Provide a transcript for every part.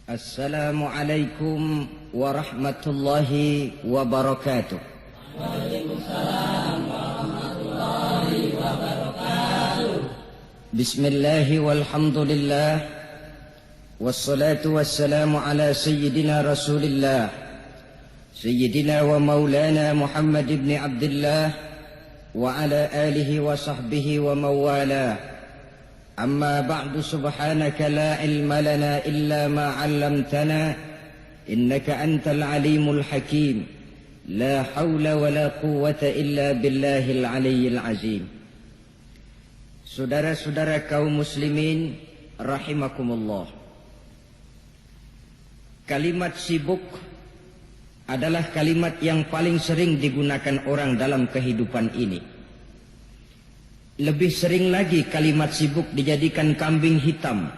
Assalamualaikum warahmatullahi wabarakatuh. Waalaikumsalam warahmatullahi wabarakatuh. Bismillahi walhamdulillah. Wassalatu wassalamu ala sayyidina rasulillah Sayyidina wa maulana Muhammad ibn Abdullah wa ala alihi wa sahbihi wa mawala. Amma ba'du, subhanaka la ilma lana illa ma 'allamtana innaka antal alimul hakim. La haula wa la quwwata illa billahil aliyyil azim. Saudara-saudara kaum muslimin rahimakumullah. Kalimat sibuk adalah kalimat yang paling sering digunakan orang dalam kehidupan ini. Lebih sering lagi kalimat sibuk dijadikan kambing hitam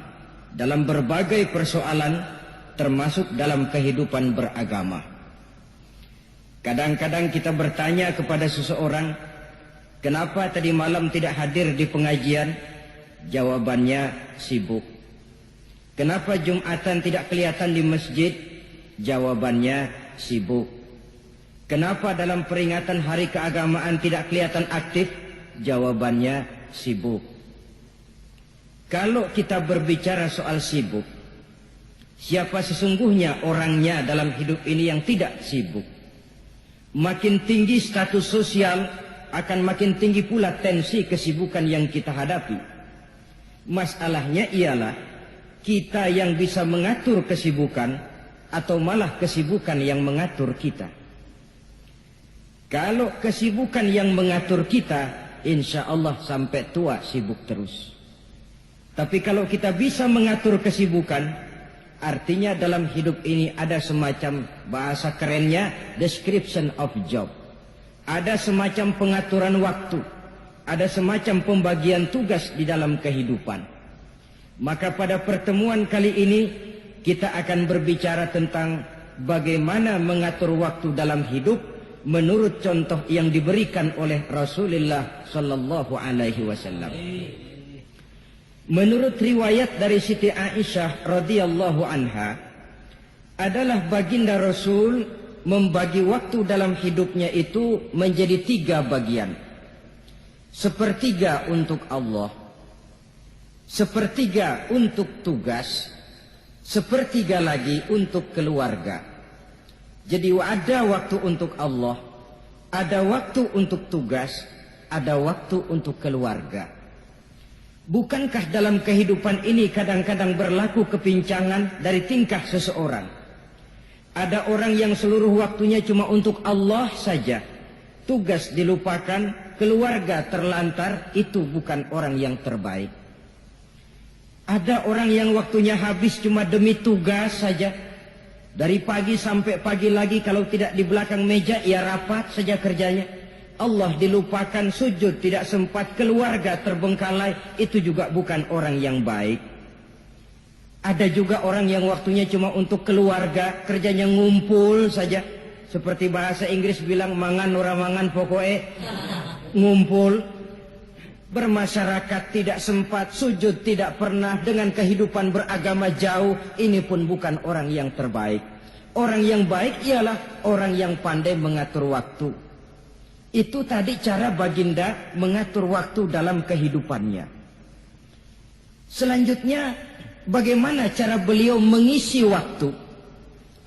dalam berbagai persoalan, termasuk dalam kehidupan beragama. Kadang-kadang kita bertanya kepada seseorang, kenapa tadi malam tidak hadir di pengajian? Jawabannya, sibuk. Kenapa Jumatan tidak kelihatan di masjid? Jawabannya, sibuk. Kenapa dalam peringatan hari keagamaan tidak kelihatan aktif? Jawabannya, sibuk. Kalau kita berbicara soal sibuk, siapa sesungguhnya orangnya dalam hidup ini yang tidak sibuk? Makin tinggi status sosial, akan makin tinggi pula tensi kesibukan yang kita hadapi. Masalahnya ialah kita yang bisa mengatur kesibukan atau malah kesibukan yang mengatur kita. Kalau kesibukan yang mengatur kita, insya Allah sampai tua sibuk terus. Tapi kalau kita bisa mengatur kesibukan, artinya dalam hidup ini ada semacam, bahasa kerennya, description of job. Ada semacam pengaturan waktu, ada semacam pembagian tugas di dalam kehidupan. Maka pada pertemuan kali ini kita akan berbicara tentang bagaimana mengatur waktu dalam hidup menurut contoh yang diberikan oleh Rasulullah sallallahu alaihi wasallam. Menurut riwayat dari Siti Aisyah radhiyallahu anha, adalah baginda Rasul membagi waktu dalam hidupnya itu menjadi 3 bagian. Sepertiga untuk Allah, sepertiga untuk tugas, sepertiga lagi untuk keluarga. Jadi ada waktu untuk Allah, ada waktu untuk tugas, ada waktu untuk keluarga. Bukankah dalam kehidupan ini kadang-kadang berlaku kepincangan dari tingkah seseorang? Ada orang yang seluruh waktunya cuma untuk Allah saja, tugas dilupakan, keluarga terlantar, itu bukan orang yang terbaik. Ada orang yang waktunya habis cuma demi tugas saja. Dari pagi sampai pagi lagi, kalau tidak di belakang meja, ia rapat saja kerjanya. Allah dilupakan, sujud tidak sempat, keluarga terbengkalai, itu juga bukan orang yang baik. Ada juga orang yang waktunya cuma untuk keluarga, kerjanya ngumpul saja. Seperti bahasa Inggris bilang, mangan ora mangan pokoknya ngumpul. Bermasyarakat tidak sempat, sujud tidak pernah, dengan kehidupan beragama jauh. Ini pun bukan orang yang terbaik. Orang yang baik ialah orang yang pandai mengatur waktu. Itu tadi cara baginda mengatur waktu dalam kehidupannya. Selanjutnya, bagaimana cara beliau mengisi waktu?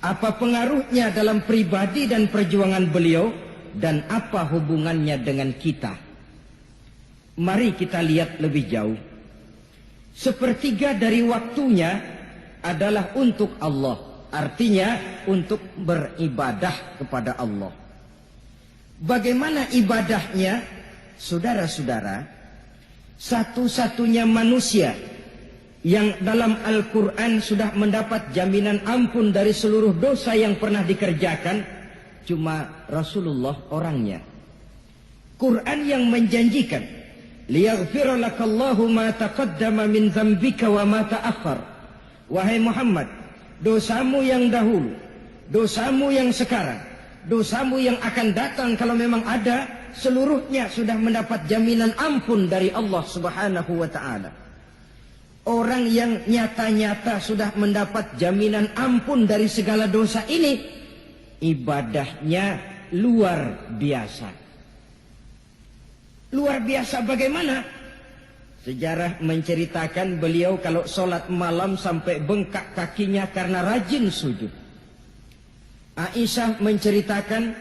Apa pengaruhnya dalam pribadi dan perjuangan beliau? Dan apa hubungannya dengan kita? Mari kita lihat lebih jauh. Sepertiga dari waktunya adalah untuk Allah. Artinya untuk beribadah kepada Allah. Bagaimana ibadahnya? Saudara-saudara, satu-satunya manusia yang dalam Al-Quran sudah mendapat jaminan ampun dari seluruh dosa yang pernah dikerjakan, cuma Rasulullah orangnya. Quran yang menjanjikan, liyaghfira lakallahu ma taqaddama min dzambika wa ma ta'akhkhar. Wahai Muhammad, dosamu yang dahulu, dosamu yang sekarang, dosamu yang akan datang kalau memang ada, seluruhnya sudah mendapat jaminan ampun dari Allah Subhanahu wa taala. Orang yang nyata-nyata sudah mendapat jaminan ampun dari segala dosa ini, ibadahnya luar biasa. Luar biasa bagaimana? Sejarah menceritakan beliau kalau sholat malam sampai bengkak kakinya karena rajin sujud. Aisyah menceritakan,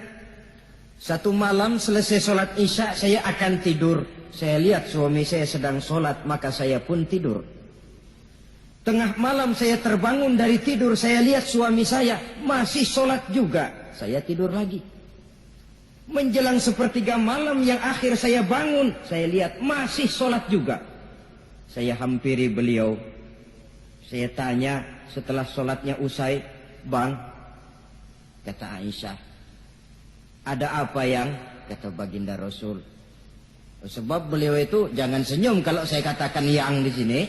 satu malam selesai sholat isya saya akan tidur. Saya lihat suami saya sedang sholat, maka saya pun tidur. Tengah malam saya terbangun dari tidur, saya lihat suami saya masih sholat juga. Saya tidur lagi. Menjelang sepertiga malam yang akhir saya bangun, saya lihat masih sholat juga. Saya hampiri beliau. Saya tanya setelah sholatnya usai, "Bang," kata Aisyah, "ada apa yang?" Kata baginda Rasul. Sebab beliau itu, jangan senyum kalau saya katakan yang di sini.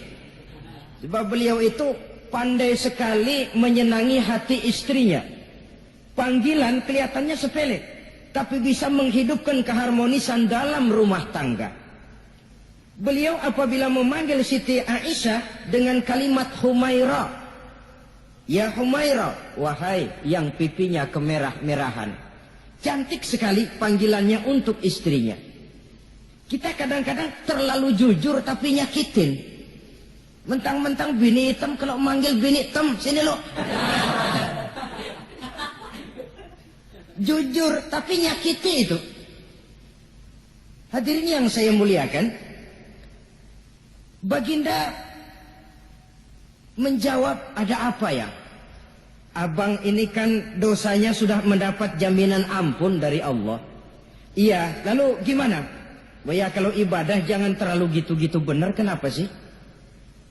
Sebab beliau itu pandai sekali menyenangi hati istrinya. Panggilan kelihatannya sepele, tapi bisa menghidupkan keharmonisan dalam rumah tangga. Beliau apabila memanggil Siti Aisyah dengan kalimat Humaira, "Ya Humaira," wahai yang pipinya kemerah-merahan. Cantik sekali panggilannya untuk istrinya. Kita kadang-kadang terlalu jujur tapi nyakitin. Mentang-mentang bini hitam, kalau manggil bini hitam, sini lo. Jujur tapi nyakiti itu. Hadirin yang saya muliakan, baginda menjawab, "Ada apa ya? Abang ini kan dosanya sudah mendapat jaminan ampun dari Allah." "Iya, lalu gimana?" "Ya kalau ibadah jangan terlalu gitu-gitu, benar, kenapa sih?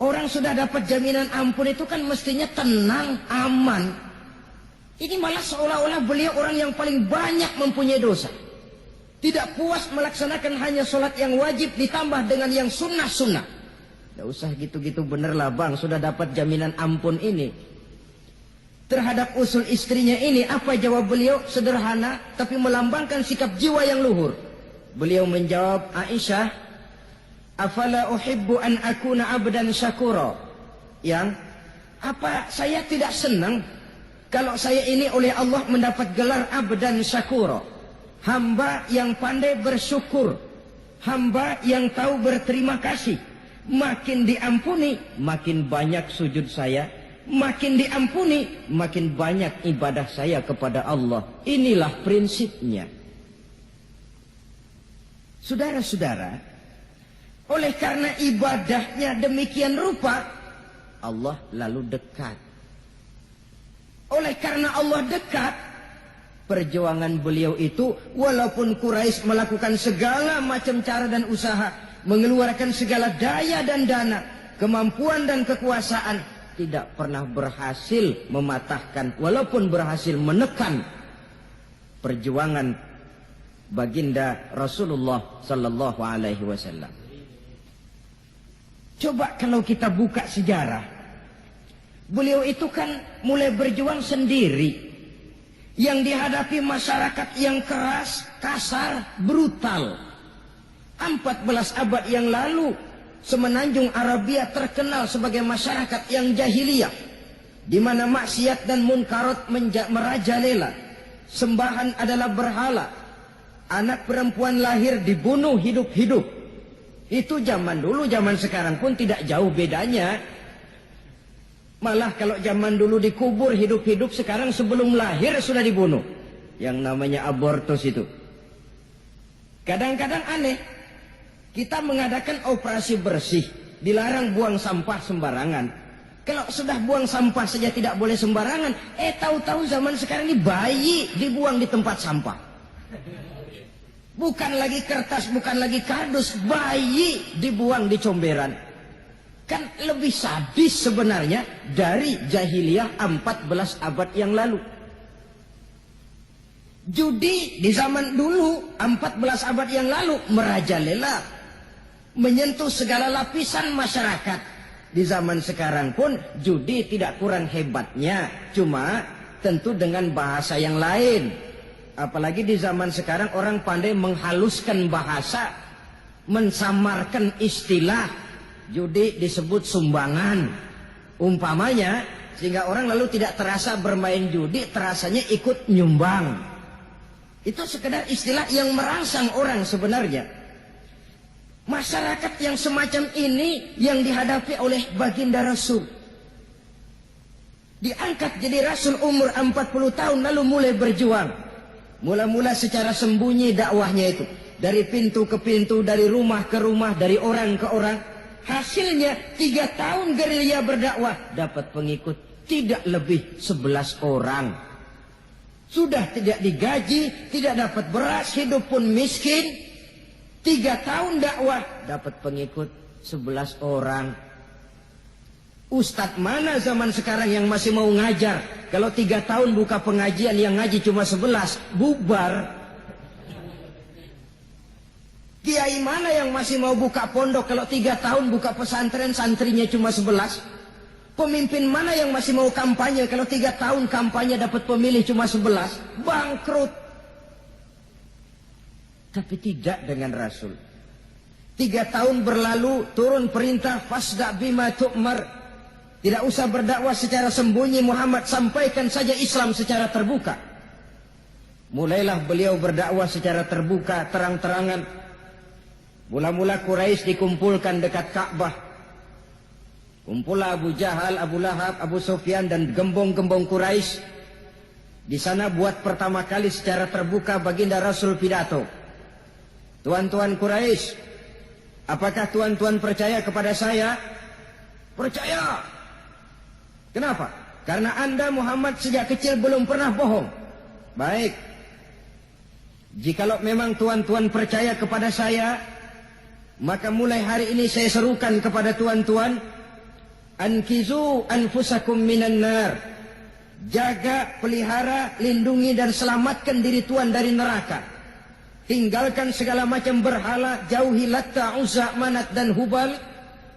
Orang sudah dapat jaminan ampun itu kan mestinya tenang, aman. Ini malah seolah-olah beliau orang yang paling banyak mempunyai dosa. Tidak puas melaksanakan hanya sholat yang wajib ditambah dengan yang sunnah-sunnah. Tidak usah gitu-gitu, bener lah bang, sudah dapat jaminan ampun ini." Terhadap usul istrinya ini, apa jawab beliau? Sederhana, tapi melambangkan sikap jiwa yang luhur. Beliau menjawab, "Aisyah, afala uhibbu an akuna abdan syakura." Yang, apa saya tidak senang kalau saya ini oleh Allah mendapat gelar abdan syakura, hamba yang pandai bersyukur, hamba yang tahu berterima kasih. Makin diampuni, makin banyak sujud saya. Makin diampuni, makin banyak ibadah saya kepada Allah. Inilah prinsipnya. Saudara-saudara, oleh karena ibadahnya demikian rupa, Allah lalu dekat. Oleh karena Allah dekat, perjuangan beliau itu, walaupun Quraisy melakukan segala macam cara dan usaha, mengeluarkan segala daya dan dana, kemampuan dan kekuasaan, tidak pernah berhasil mematahkan, walaupun berhasil menekan perjuangan baginda Rasulullah sallallahu alaihi wasallam. Coba kalau kita buka sejarah, beliau itu kan mulai berjuang sendiri, yang dihadapi masyarakat yang keras, kasar, brutal. 14 abad yang lalu, semenanjung Arabia terkenal sebagai masyarakat yang jahiliyah, di mana maksiat dan munkarat merajalela. Sembahan adalah berhala. Anak perempuan lahir dibunuh hidup-hidup. Itu zaman dulu, zaman sekarang pun tidak jauh bedanya. Malah kalau zaman dulu dikubur hidup-hidup, sekarang sebelum lahir sudah dibunuh. Yang namanya abortus itu. Kadang-kadang aneh. Kita mengadakan operasi bersih, dilarang buang sampah sembarangan. Kalau sudah buang sampah saja tidak boleh sembarangan, tahu-tahu zaman sekarang ini bayi dibuang di tempat sampah. Bukan lagi kertas, bukan lagi kardus, bayi dibuang di comberan. Kan lebih sadis sebenarnya dari jahiliyah 14 abad yang lalu. Judi di zaman dulu 14 abad yang lalu merajalela, menyentuh segala lapisan masyarakat. Di zaman sekarang pun judi tidak kurang hebatnya, cuma tentu dengan bahasa yang lain. Apalagi di zaman sekarang orang pandai menghaluskan bahasa, mensamarkan istilah, Judi disebut sumbangan. Umpamanya, sehingga orang lalu tidak terasa bermain judi, terasanya ikut nyumbang. Itu sekedar istilah yang merangsang orang sebenarnya. Masyarakat yang semacam ini yang dihadapi oleh baginda Rasul. Diangkat jadi Rasul umur 40 tahun lalu mulai berjuang. Mula-mula secara sembunyi dakwahnya itu. Dari pintu ke pintu, dari rumah ke rumah, dari orang ke orang. Hasilnya 3 tahun gerilya berdakwah. Dapat pengikut tidak lebih 11 orang. Sudah tidak digaji, tidak dapat beras, hidup pun miskin. 3 tahun dakwah, dapat pengikut 11 orang. Ustadz mana zaman sekarang yang masih mau ngajar? Kalau 3 tahun buka pengajian yang ngaji cuma 11, bubar. Kiai mana yang masih mau buka pondok kalau 3 tahun buka pesantren santrinya cuma 11? Pemimpin mana yang masih mau kampanye kalau 3 tahun kampanye dapat pemilih cuma 11? Bangkrut. Tapi tidak dengan Rasul. 3 tahun berlalu, turun perintah fasda bima tu'mar. Tidak usah berdakwah secara sembunyi, Muhammad sampaikan saja Islam secara terbuka. Mulailah beliau berdakwah secara terbuka, terang-terangan. Mula-mula Quraisy dikumpulkan dekat Ka'bah. Kumpulah Abu Jahal, Abu Lahab, Abu Sufyan dan gembong-gembong Quraisy. Di sana buat pertama kali secara terbuka baginda Rasul pidato. Tuan-tuan Quraisy, apakah tuan-tuan percaya kepada saya? Percaya. Kenapa? Karena Anda Muhammad sejak kecil belum pernah bohong. Baik. Jikalau memang tuan-tuan percaya kepada saya, maka mulai hari ini saya serukan kepada tuan-tuan, ankizu anfusakum minan nar. Jaga, pelihara, lindungi dan selamatkan diri tuan dari neraka. Tinggalkan segala macam berhala, jauhi Latta, Uzza, Manat dan Hubal.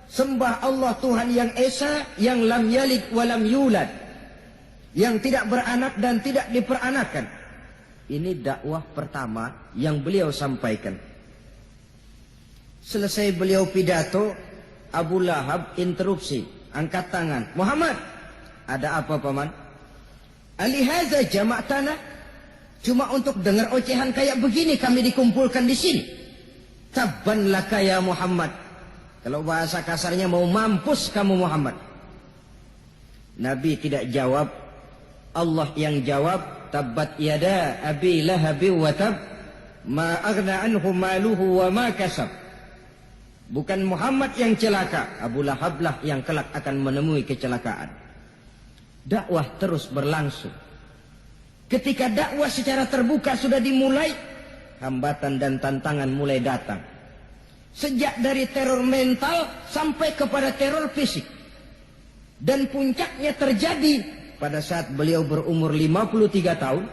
Sembah Allah Tuhan yang Esa, yang lam yalid walam yulad, yang tidak beranak dan tidak diperanakan. Ini dakwah pertama yang beliau sampaikan. Selesai beliau pidato, Abu Lahab interupsi, angkat tangan. Muhammad, ada apa paman? Alihaza jama'tana? Cuma untuk dengar ocehan kayak begini kami dikumpulkan di sini. Tabban laka ya Muhammad. Kalau bahasa kasarnya mau mampus kamu Muhammad. Nabi tidak jawab. Allah yang jawab. Tabbat yada abi lahabi wa tab. Ma aghna anhu maluhu wa ma kasab. Bukan Muhammad yang celaka. Abu Lahablah yang kelak akan menemui kecelakaan. Dakwah terus berlangsung. Ketika dakwah secara terbuka sudah dimulai, hambatan dan tantangan mulai datang. Sejak dari teror mental sampai kepada teror fisik. Dan puncaknya terjadi pada saat beliau berumur 53 tahun.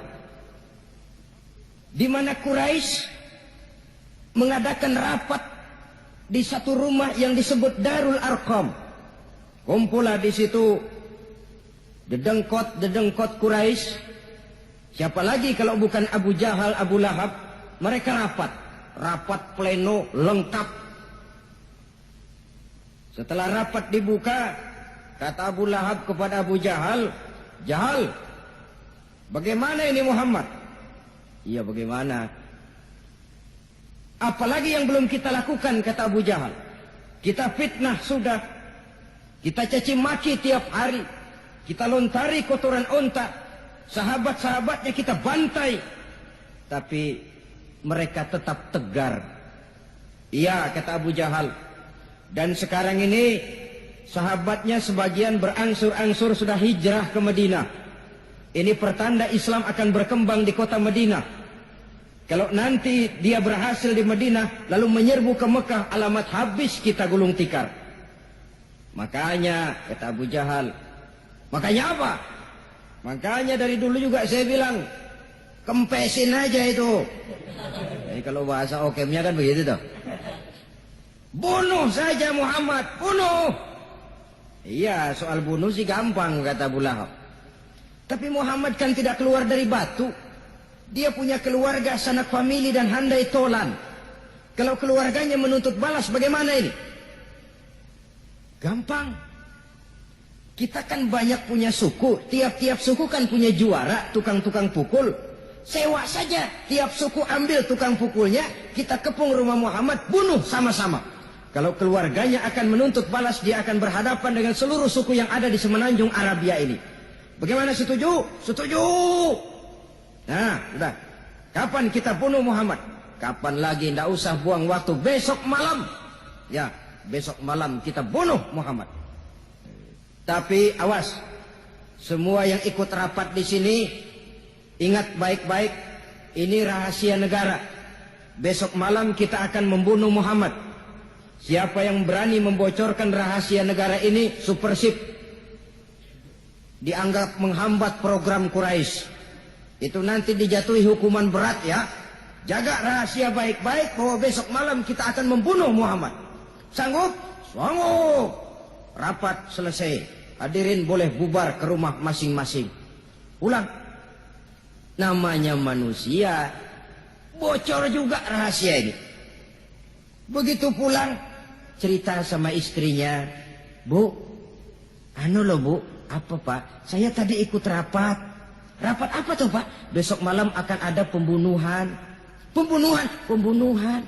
Di mana Quraisy mengadakan rapat di satu rumah yang disebut Darul Arqam. Kumpulah di situ dedengkot Quraisy. Siapa lagi kalau bukan Abu Jahal, Abu Lahab? Mereka rapat pleno lengkap. Setelah rapat dibuka, kata Abu Lahab kepada Abu Jahal, Jahal, bagaimana ini Muhammad? Iya bagaimana? Apalagi yang belum kita lakukan, kata Abu Jahal. Kita fitnah sudah, kita caci maki tiap hari, kita lontari kotoran onta. Sahabat-sahabatnya kita bantai. Tapi mereka tetap tegar. Iya, kata Abu Jahal. Dan sekarang ini sahabatnya sebagian berangsur-angsur sudah hijrah ke Madinah. Ini pertanda Islam akan berkembang di kota Madinah. Kalau nanti dia berhasil di Madinah lalu menyerbu ke Mekah, alamat habis kita gulung tikar. Makanya, kata Abu Jahal, makanya apa? Makanya dari dulu juga saya bilang, kempesin aja itu. Jadi kalau bahasa okemnya kan begitu tuh. Bunuh saja Muhammad, bunuh. Iya, soal bunuh sih gampang, kata Abu Lahab. Tapi Muhammad kan tidak keluar dari batu. Dia punya keluarga, sanak famili dan handai tolan. Kalau keluarganya menuntut balas, bagaimana ini? Gampang. Kita kan banyak punya suku. Tiap-tiap suku kan punya juara, tukang-tukang pukul. Sewa saja. Tiap suku ambil tukang pukulnya. Kita kepung rumah Muhammad, bunuh sama-sama. Kalau keluarganya akan menuntut balas, dia akan berhadapan dengan seluruh suku yang ada di semenanjung Arabia ini. Bagaimana, setuju? Setuju. Nah, sudah. Kapan kita bunuh Muhammad? Kapan lagi? Tidak usah buang waktu. Besok malam. Ya, besok malam kita bunuh Muhammad. Tapi awas. Semua yang ikut rapat di sini, ingat baik-baik. Ini rahasia negara. Besok malam kita akan membunuh Muhammad. Siapa yang berani membocorkan rahasia negara ini, supersip. Dianggap menghambat program Quraisy. Itu nanti dijatuhi hukuman berat ya. Jaga rahasia baik-baik bahwa besok malam kita akan membunuh Muhammad. Sanggup? Sanggup. Rapat selesai. Hadirin boleh bubar ke rumah masing-masing. Pulang. Namanya manusia. Bocor juga rahasia ini. Begitu pulang, cerita sama istrinya. Bu, anu loh bu, apa pak? Saya tadi ikut rapat. Rapat apa tuh pak? Besok malam akan ada pembunuhan. Pembunuhan.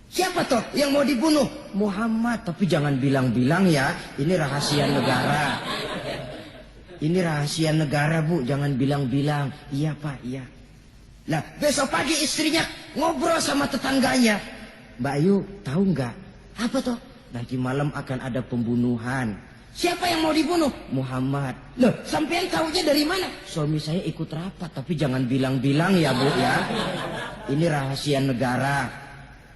Siapa toh yang mau dibunuh? Muhammad. Tapi jangan bilang-bilang ya. Ini rahasia negara. Ini rahasia negara bu. Jangan bilang-bilang. Iya pak, iya. Nah besok pagi istrinya ngobrol sama tetangganya. Mbak Ayu tahu nggak? Apa toh? Nanti malam akan ada pembunuhan. Siapa yang mau dibunuh? Muhammad. Loh, sampean tahunya dari mana? Suami saya ikut rapat, tapi jangan bilang-bilang ya bu ya. Ini rahasia negara.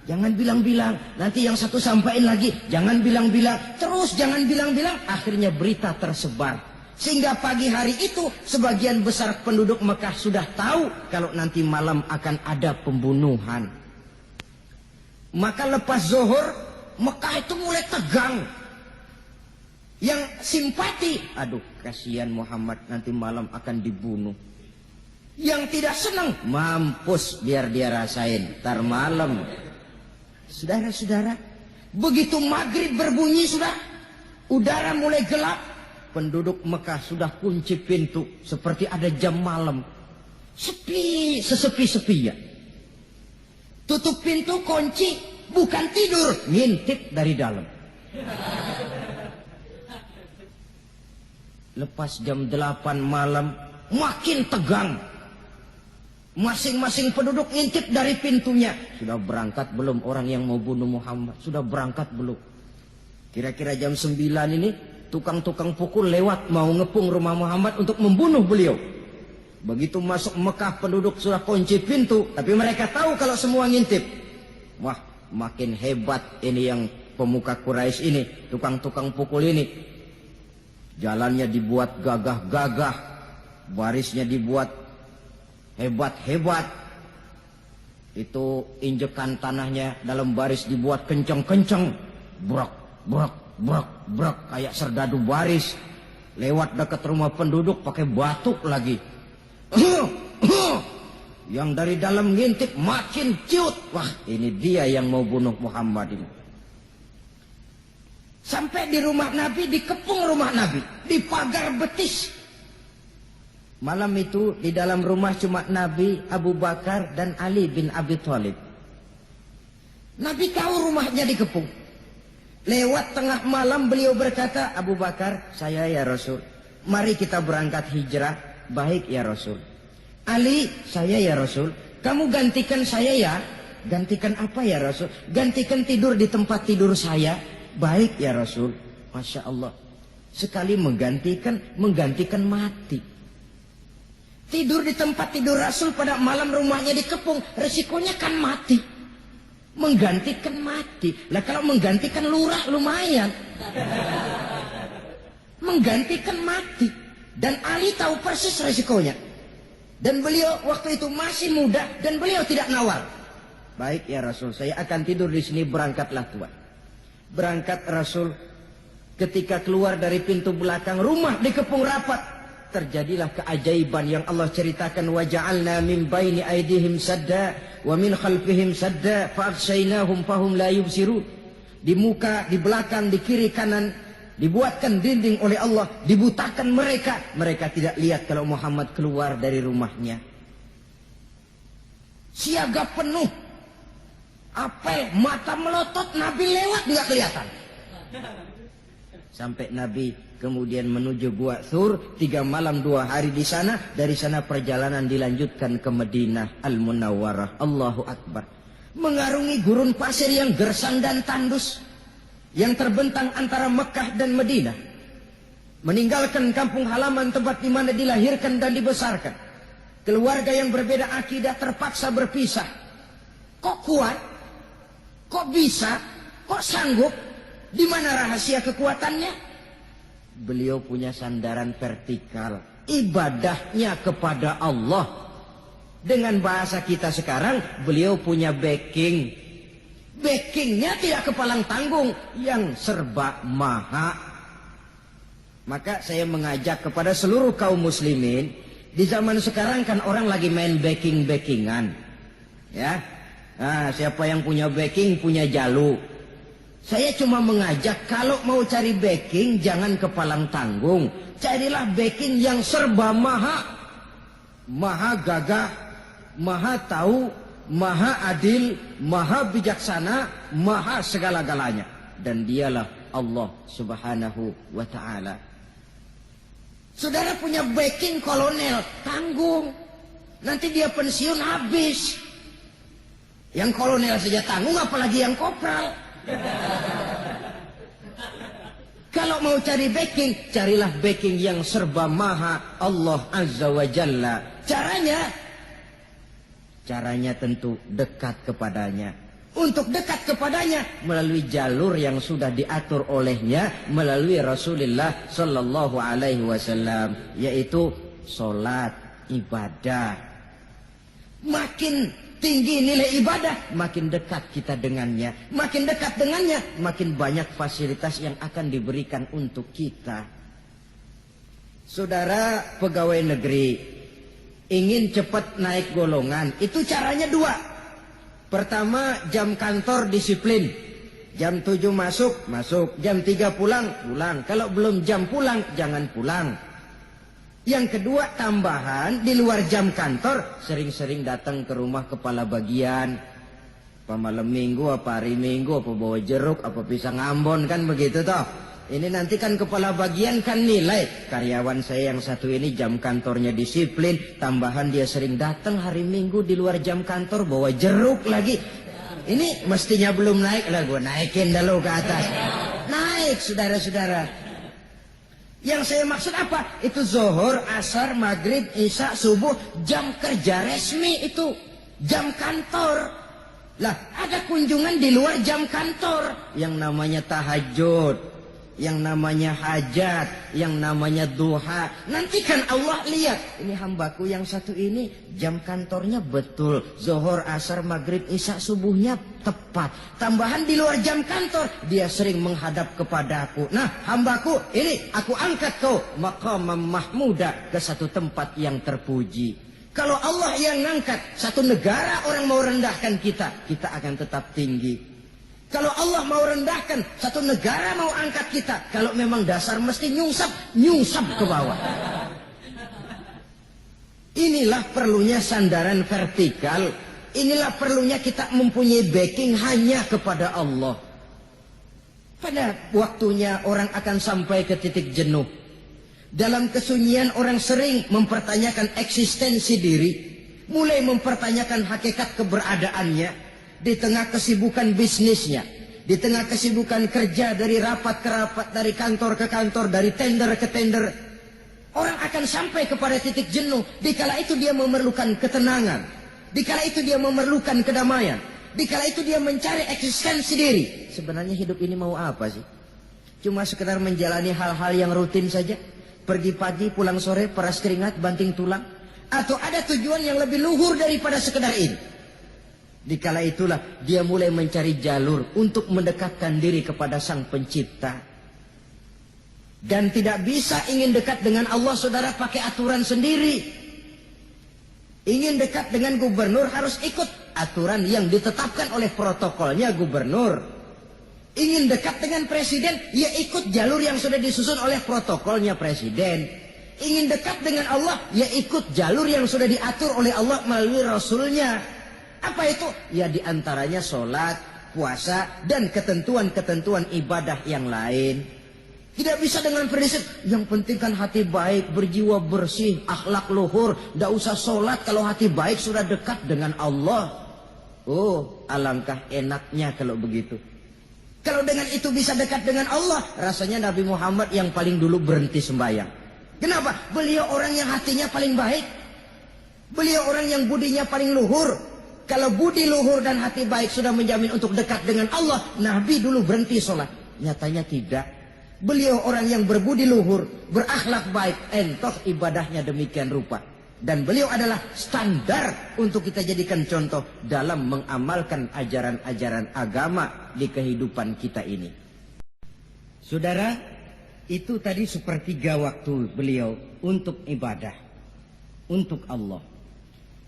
Jangan bilang-bilang. Nanti yang satu sampaikan lagi. Jangan bilang-bilang. Terus jangan bilang-bilang. Akhirnya berita tersebar. Sehingga pagi hari itu sebagian besar penduduk Mekah sudah tahu kalau nanti malam akan ada pembunuhan. Maka lepas zuhur, Mekah itu mulai tegang. Yang simpati, aduh kasihan Muhammad nanti malam akan dibunuh. Yang tidak senang, mampus biar dia rasain ntar malam. Saudara-saudara, begitu maghrib berbunyi sudah, udara mulai gelap. Penduduk Mekah sudah kunci pintu seperti ada jam malam. Sepi, sesepi-sepinya. Tutup pintu, kunci, bukan tidur, ngintip dari dalam. Lepas jam 8 malam, makin tegang. Masing-masing penduduk ngintip dari pintunya. Sudah berangkat belum orang yang mau bunuh Muhammad? Sudah berangkat belum? Kira-kira jam 9 ini, tukang-tukang pukul lewat mau ngepung rumah Muhammad untuk membunuh beliau. Begitu masuk Mekah, penduduk sudah kunci pintu. Tapi mereka tahu kalau semua ngintip. Wah, makin hebat ini yang pemuka Quraisy ini. Tukang-tukang pukul ini. Jalannya dibuat gagah-gagah. Barisnya dibuat hebat-hebat. Itu injekan tanahnya dalam baris dibuat kenceng-kenceng. Brak, brak, brak, brak. Kayak serdadu baris. Lewat dekat rumah penduduk pakai batuk lagi. Yang dari dalam ngintip makin ciut. Wah, ini dia yang mau bunuh Muhammad ini. Sampai di rumah Nabi, dikepung rumah Nabi, di pagar betis. Malam itu di dalam rumah cuma Nabi, Abu Bakar dan Ali bin Abi Thalib. Nabi tahu rumahnya dikepung. Lewat tengah malam beliau berkata, Abu Bakar, saya ya Rasul, mari kita berangkat hijrah. Baik ya Rasul. Ali, saya ya Rasul, kamu gantikan saya ya. Gantikan apa ya Rasul? Gantikan tidur di tempat tidur saya. Baik ya Rasul. Masya Allah. Sekali menggantikan mati. Tidur di tempat tidur Rasul pada malam rumahnya dikepung. Resikonya kan mati. Menggantikan mati. Lah kalau menggantikan lurah lumayan. Menggantikan mati. Dan Ali tahu persis resikonya. Dan beliau waktu itu masih muda. Dan beliau tidak nawar. Baik ya Rasul, saya akan tidur di sini, berangkatlah Tuhan. Berangkat Rasul. Ketika keluar dari pintu belakang rumah dikepung rapat, terjadilah keajaiban yang Allah ceritakan. Wa ja'alna min baini aydihim sadda wa min khalfihim sadda fa aghshaynahum fahum la yubsirun. Di muka, di belakang, di kiri kanan dibuatkan dinding oleh Allah, dibutakan mereka. Mereka tidak lihat kalau Muhammad keluar dari rumahnya. Siaga penuh, apel, mata melotot, Nabi lewat nggak kelihatan. Sampai Nabi kemudian menuju Gua Thur, 3 malam 2 hari di sana. Dari sana perjalanan dilanjutkan ke Madinah Al-Munawwarah. Allahu Akbar. Mengarungi gurun pasir yang gersang dan tandus, yang terbentang antara Mekah dan Madinah. Meninggalkan kampung halaman tempat di mana dilahirkan dan dibesarkan. Keluarga yang berbeda akidah terpaksa berpisah. Kok kuat? Kok bisa? Kok sanggup? Di mana rahasia kekuatannya? Beliau punya sandaran vertikal. Ibadahnya kepada Allah. Dengan bahasa kita sekarang, beliau punya backing. Backingnya tidak kepalang tanggung, yang serba maha. Maka saya mengajak kepada seluruh kaum muslimin, di zaman sekarang kan orang lagi main backing-backingan. Ya, nah, siapa yang punya backing punya jalu. Saya cuma mengajak, kalau mau cari backing jangan kepalang tanggung. Carilah backing yang serba maha. Maha gagah, maha tahu, maha adil, maha bijaksana, maha segala-galanya. Dan dialah Allah Subhanahu wa ta'ala. Saudara punya backing kolonel, tanggung. Nanti dia pensiun habis. Yang kolonel saja tanggung, apalagi yang kopral. Kalau mau cari backing, carilah backing yang serba maha, Allah Azza wa Jalla. Caranya tentu dekat kepadanya. Untuk dekat kepadanya melalui jalur yang sudah diatur olehnya, melalui Rasulullah Sallallahu Alaihi Wasallam, yaitu solat, ibadah. Makin tinggi nilai ibadah, makin dekat kita dengannya. Makin dekat dengannya, makin banyak fasilitas yang akan diberikan untuk kita. Saudara pegawai negeri ingin cepat naik golongan, itu caranya 2. Pertama, jam kantor disiplin. Jam 7 masuk, jam 3 pulang. Kalau belum jam pulang, jangan pulang. Yang kedua, tambahan di luar jam kantor, sering-sering datang ke rumah kepala bagian. Apa malam minggu, apa hari minggu, apa bawa jeruk, apa pisang Ambon, kan begitu toh. Ini nanti kan kepala bagian kan nilai. Karyawan saya yang satu ini jam kantornya disiplin, tambahan dia sering datang hari minggu di luar jam kantor bawa jeruk lagi. Ini mestinya belum naik lah, gue naikin dulu ke atas. Naik, saudara-saudara. Yang saya maksud apa? Itu zuhur, asar, maghrib, isya, subuh, jam kerja resmi itu. Jam kantor. Lah, ada kunjungan di luar jam kantor. Yang namanya tahajud, yang namanya hajat, yang namanya duha. Nanti kan Allah lihat, ini hambaku yang satu ini jam kantornya betul. Zuhur, asar, maghrib, isya, subuhnya tepat. Tambahan di luar jam kantor, dia sering menghadap kepadaku. Nah, hambaku ini aku angkat kau maqamam mahmuda, ke satu tempat yang terpuji. Kalau Allah yang ngangkat, satu negara orang mau rendahkan kita, kita akan tetap tinggi. Kalau Allah mau rendahkan, satu negara mau angkat kita, kalau memang dasar mesti nyungsap ke bawah. Inilah perlunya sandaran vertikal. Inilah perlunya kita mempunyai backing hanya kepada Allah. Pada waktunya orang akan sampai ke titik jenuh. Dalam kesunyian orang sering mempertanyakan eksistensi diri, mulai mempertanyakan hakikat keberadaannya. Di tengah kesibukan bisnisnya, di tengah kesibukan kerja dari rapat ke rapat, dari kantor ke kantor, dari tender ke tender, orang akan sampai kepada titik jenuh. Dikala itu dia memerlukan ketenangan, dikala itu dia memerlukan kedamaian, dikala itu dia mencari eksistensi diri. Sebenarnya hidup ini mau apa sih? Cuma sekedar menjalani hal-hal yang rutin saja, pergi pagi pulang sore, peras keringat, banting tulang, atau ada tujuan yang lebih luhur daripada sekedar ini? Dikala itulah dia mulai mencari jalur untuk mendekatkan diri kepada Sang Pencipta. Dan tidak bisa ingin dekat dengan Allah, saudara, pakai aturan sendiri. Ingin dekat dengan gubernur harus ikut aturan yang ditetapkan oleh protokolnya gubernur. Ingin dekat dengan presiden, ya ikut jalur yang sudah disusun oleh protokolnya presiden. Ingin dekat dengan Allah, ya ikut jalur yang sudah diatur oleh Allah melalui Rasulnya. Apa itu? Ya diantaranya sholat, puasa, dan ketentuan-ketentuan ibadah yang lain. Tidak bisa dengan prinsip, yang penting kan hati baik, berjiwa bersih, akhlak luhur. Tidak usah sholat kalau hati baik sudah dekat dengan Allah. Oh, alangkah enaknya kalau begitu. Kalau dengan itu bisa dekat dengan Allah, rasanya Nabi Muhammad yang paling dulu berhenti sembahyang. Kenapa? Beliau orang yang hatinya paling baik. Beliau orang yang budinya paling luhur. Kalau budi luhur dan hati baik sudah menjamin untuk dekat dengan Allah, Nabi dulu berhenti sholat. Nyatanya tidak. Beliau orang yang berbudi luhur, berakhlak baik, entoh ibadahnya demikian rupa. Dan beliau adalah standar untuk kita jadikan contoh dalam mengamalkan ajaran-ajaran agama di kehidupan kita ini. Saudara, itu tadi sepertiga waktu beliau untuk ibadah, untuk Allah.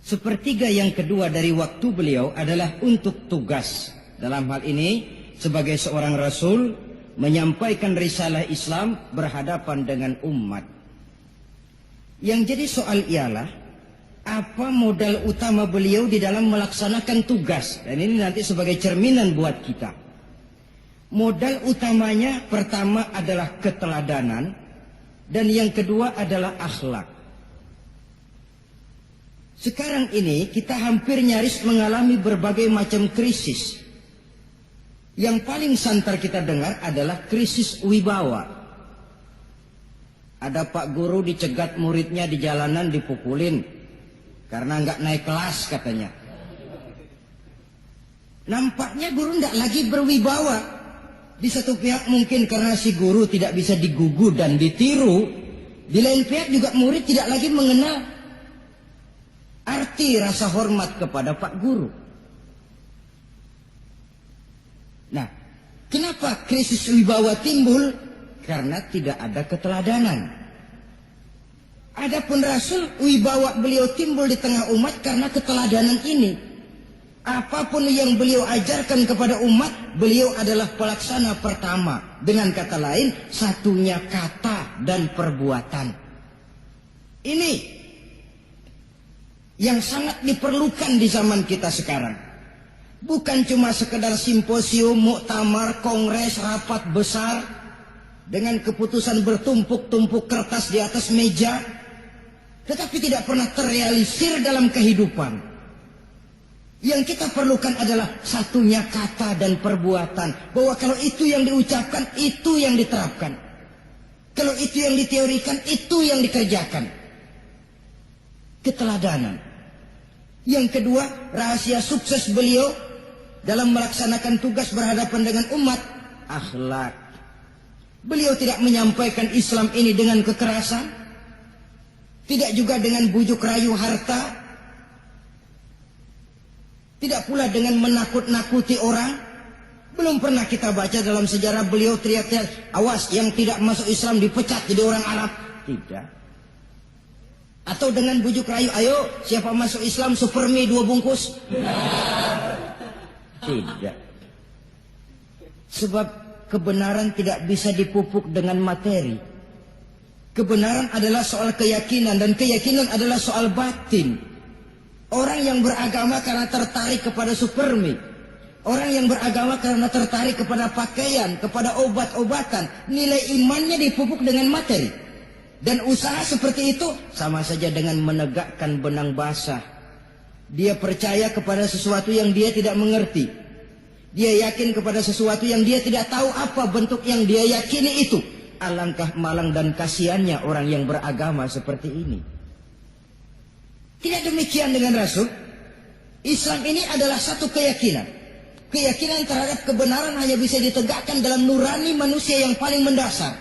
Sepertiga yang kedua dari waktu beliau adalah untuk tugas. Dalam hal ini, sebagai seorang Rasul, menyampaikan risalah Islam berhadapan dengan umat. Yang jadi soal ialah, apa modal utama beliau di dalam melaksanakan tugas? Dan ini nanti sebagai cerminan buat kita. Modal utamanya pertama adalah keteladanan, dan yang kedua adalah akhlak. Sekarang ini kita hampir nyaris mengalami berbagai macam krisis. Yang paling santer kita dengar adalah krisis wibawa. Ada pak guru dicegat muridnya di jalanan, dipukulin karena nggak naik kelas katanya. Nampaknya guru nggak lagi berwibawa. Di satu pihak mungkin karena si guru tidak bisa digugu dan ditiru. Di lain pihak juga murid tidak lagi mengenal arti rasa hormat kepada pak guru. Nah, kenapa krisis wibawa timbul? Karena tidak ada keteladanan. Adapun Rasul, wibawa beliau timbul di tengah umat karena keteladanan ini. Apapun yang beliau ajarkan kepada umat, beliau adalah pelaksana pertama. Dengan kata lain, satunya kata dan perbuatan. Ini yang sangat diperlukan di zaman kita sekarang. Bukan cuma sekedar simposium, muktamar, kongres, rapat besar dengan keputusan bertumpuk-tumpuk kertas di atas meja, tetapi tidak pernah terrealisir dalam kehidupan. Yang kita perlukan adalah satunya kata dan perbuatan. Bahwa kalau itu yang diucapkan, itu yang diterapkan. Kalau itu yang diteorikan, itu yang dikerjakan. Keteladanan. Yang kedua, rahasia sukses beliau dalam melaksanakan tugas berhadapan dengan umat, akhlak. Beliau tidak menyampaikan Islam ini dengan kekerasan, tidak juga dengan bujuk rayu harta, tidak pula dengan menakut-nakuti orang. Belum pernah kita baca dalam sejarah beliau teriak-teriak, awas yang tidak masuk Islam dipecat jadi orang Arab. Tidak. Atau dengan bujuk rayu, ayo siapa masuk Islam super mie 2 bungkus. Tidak. Sebab kebenaran tidak bisa dipupuk dengan materi. Kebenaran adalah soal keyakinan, dan keyakinan adalah soal batin. Orang yang beragama karena tertarik kepada supermi, orang yang beragama karena tertarik kepada pakaian, kepada obat-obatan, nilai imannya dipupuk dengan materi. Dan usaha seperti itu sama saja dengan menegakkan benang basah. Dia percaya kepada sesuatu yang dia tidak mengerti. Dia yakin kepada sesuatu yang dia tidak tahu apa bentuk yang dia yakini itu. Alangkah malang dan kasihannya orang yang beragama seperti ini. Tidak demikian dengan Rasul. Islam ini adalah satu keyakinan. Keyakinan terhadap kebenaran hanya bisa ditegakkan dalam nurani manusia yang paling mendasar.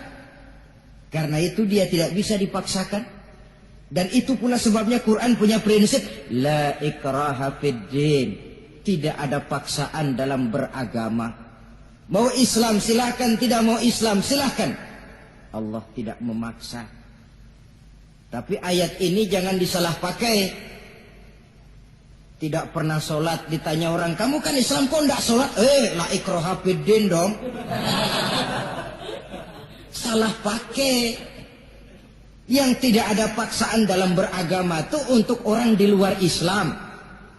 Karena itu dia tidak bisa dipaksakan. Dan itu pula sebabnya Quran punya prinsip la ikraha fid din. Tidak ada paksaan dalam beragama. Mau Islam silahkan, tidak mau Islam silahkan. Allah tidak memaksa. Tapi ayat ini jangan disalah pakai. Tidak pernah sholat, ditanya orang, kamu kan Islam kok enggak sholat? La ikraha fiddin dong. Salah pakai. Yang tidak ada paksaan dalam beragama itu untuk orang di luar Islam.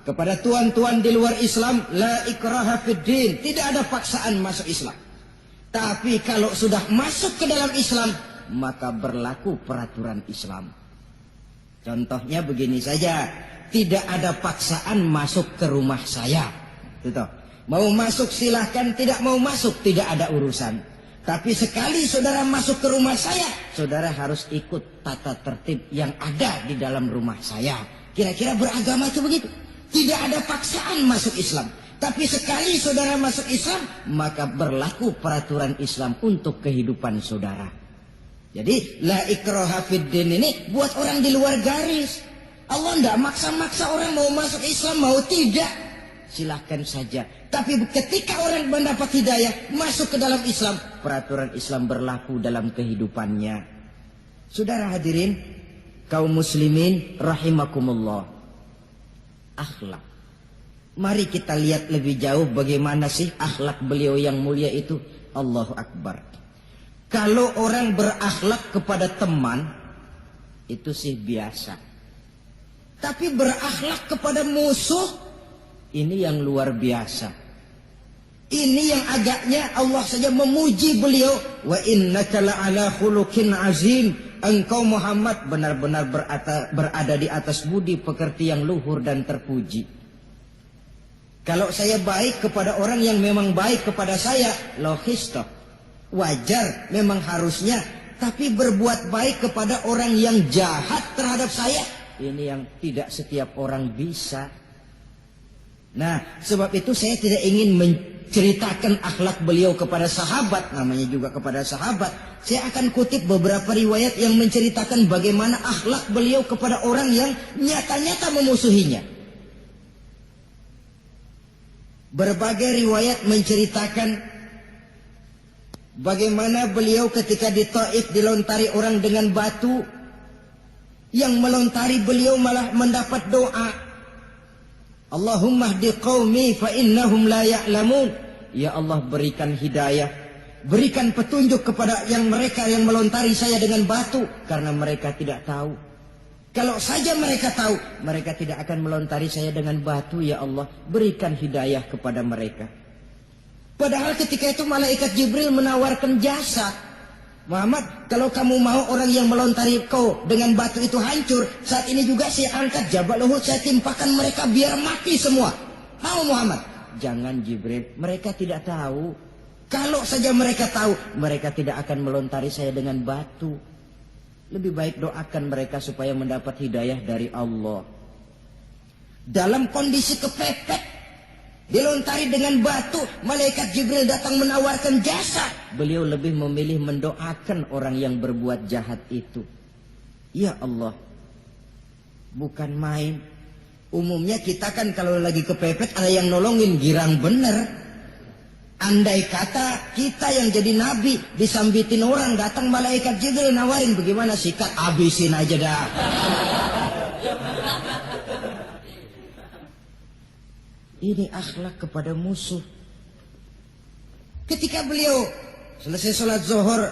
Kepada tuan-tuan di luar Islam, la ikraha fiddin, tidak ada paksaan masuk Islam. Tapi kalau sudah masuk ke dalam Islam, maka berlaku peraturan Islam. Contohnya begini saja, tidak ada paksaan masuk ke rumah saya. Gitu. Mau masuk silahkan, tidak mau masuk tidak ada urusan. Tapi sekali saudara masuk ke rumah saya, saudara harus ikut tata tertib yang ada di dalam rumah saya. Kira-kira beragama itu begitu. Tidak ada paksaan masuk Islam. Tapi sekali saudara masuk Islam, maka berlaku peraturan Islam untuk kehidupan saudara. Jadi la ikraha fiddin ini buat orang di luar garis. Allah tidak maksa-maksa orang mau masuk Islam, mau tidak. Silahkan saja. Tapi ketika orang mendapat hidayah, masuk ke dalam Islam, peraturan Islam berlaku dalam kehidupannya. Saudara hadirin, kaum muslimin rahimakumullah. Akhlak. Mari kita lihat lebih jauh bagaimana sih akhlak beliau yang mulia itu. Allahu Akbar. Kalau orang berakhlak kepada teman, itu sih biasa. Tapi berakhlak kepada musuh, ini yang luar biasa. Ini yang agaknya Allah saja memuji beliau. Wa innaka la'ala khuluqin azim. Engkau Muhammad benar-benar berada di atas budi pekerti yang luhur dan terpuji. Kalau saya baik kepada orang yang memang baik kepada saya, logis toh. Wajar, memang harusnya. Tapi berbuat baik kepada orang yang jahat terhadap saya, ini yang tidak setiap orang bisa. Nah, sebab itu saya tidak ingin menceritakan akhlak beliau kepada sahabat, namanya juga kepada sahabat. Saya akan kutip beberapa riwayat yang menceritakan bagaimana akhlak beliau kepada orang yang nyata-nyata memusuhinya. Berbagai riwayat menceritakan bagaimana beliau ketika di Taif dilontari orang dengan batu, yang melontari beliau malah mendapat doa. Allahumma hdi qaumi fa innahum la ya'lamun. Ya Allah, berikan hidayah, berikan petunjuk kepada mereka yang melontari saya dengan batu, karena mereka tidak tahu. Kalau saja mereka tahu, mereka tidak akan melontari saya dengan batu. Ya Allah, berikan hidayah kepada mereka. Padahal ketika itu malaikat Jibril menawarkan jasa. Muhammad, kalau kamu mau orang yang melontari kau dengan batu itu hancur, saat ini juga saya angkat Jabal Uhud, saya timpakan mereka biar mati semua. Mau Muhammad? Jangan Jibril, mereka tidak tahu. Kalau saja mereka tahu, mereka tidak akan melontari saya dengan batu. Lebih baik doakan mereka supaya mendapat hidayah dari Allah. Dalam kondisi kepepet, dilontari dengan batu, malaikat Jibril datang menawarkan jasa. Beliau lebih memilih mendoakan orang yang berbuat jahat itu. Ya Allah, bukan main. Umumnya kita kan kalau lagi kepepet ada yang nolongin, girang bener. Andai kata kita yang jadi nabi, disambitin orang, datang malaikat Jibril nawarin, bagaimana sikat? Habisin aja dah. Ini akhlak kepada musuh. Ketika beliau selesai sholat zuhur,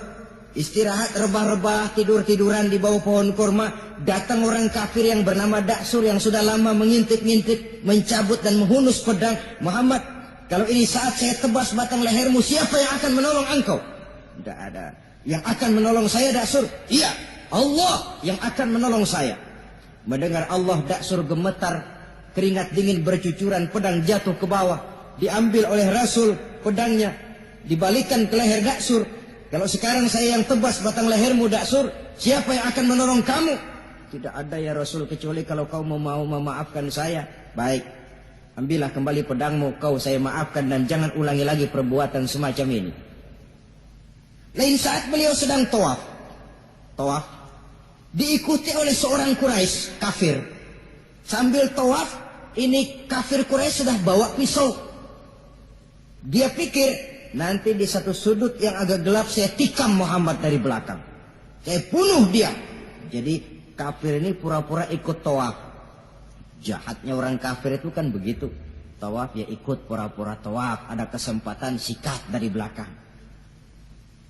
istirahat, rebah-rebah, tidur-tiduran di bawah pohon kurma, datang orang kafir yang bernama Daksur yang sudah lama mengintip-ngintip, mencabut dan menghunus pedang. Muhammad, kalau ini saat saya tebas batang lehermu, siapa yang akan menolong engkau? Tidak ada. Yang akan menolong saya Daksur? Iya, Allah yang akan menolong saya. Mendengar Allah, Daksur gemetar, keringat dingin bercucuran, pedang jatuh ke bawah. Diambil oleh Rasul pedangnya, dibalikan ke leher Daksur. Kalau sekarang saya yang tebas batang lehermu Daksur, siapa yang akan menolong kamu? Tidak ada ya Rasul, kecuali kalau kau mau memaafkan saya. Baik, ambillah kembali pedangmu, kau saya maafkan dan jangan ulangi lagi perbuatan semacam ini. Lain saat beliau sedang tawaf, diikuti oleh seorang Quraisy kafir. Sambil tawaf, ini kafir Quraisy sudah bawa pisau. Dia pikir, nanti di satu sudut yang agak gelap saya tikam Muhammad dari belakang, saya bunuh dia. Jadi kafir ini pura-pura ikut tawaf. Jahatnya orang kafir itu kan begitu. Tawaf ya ikut pura-pura tawaf, ada kesempatan sikat dari belakang.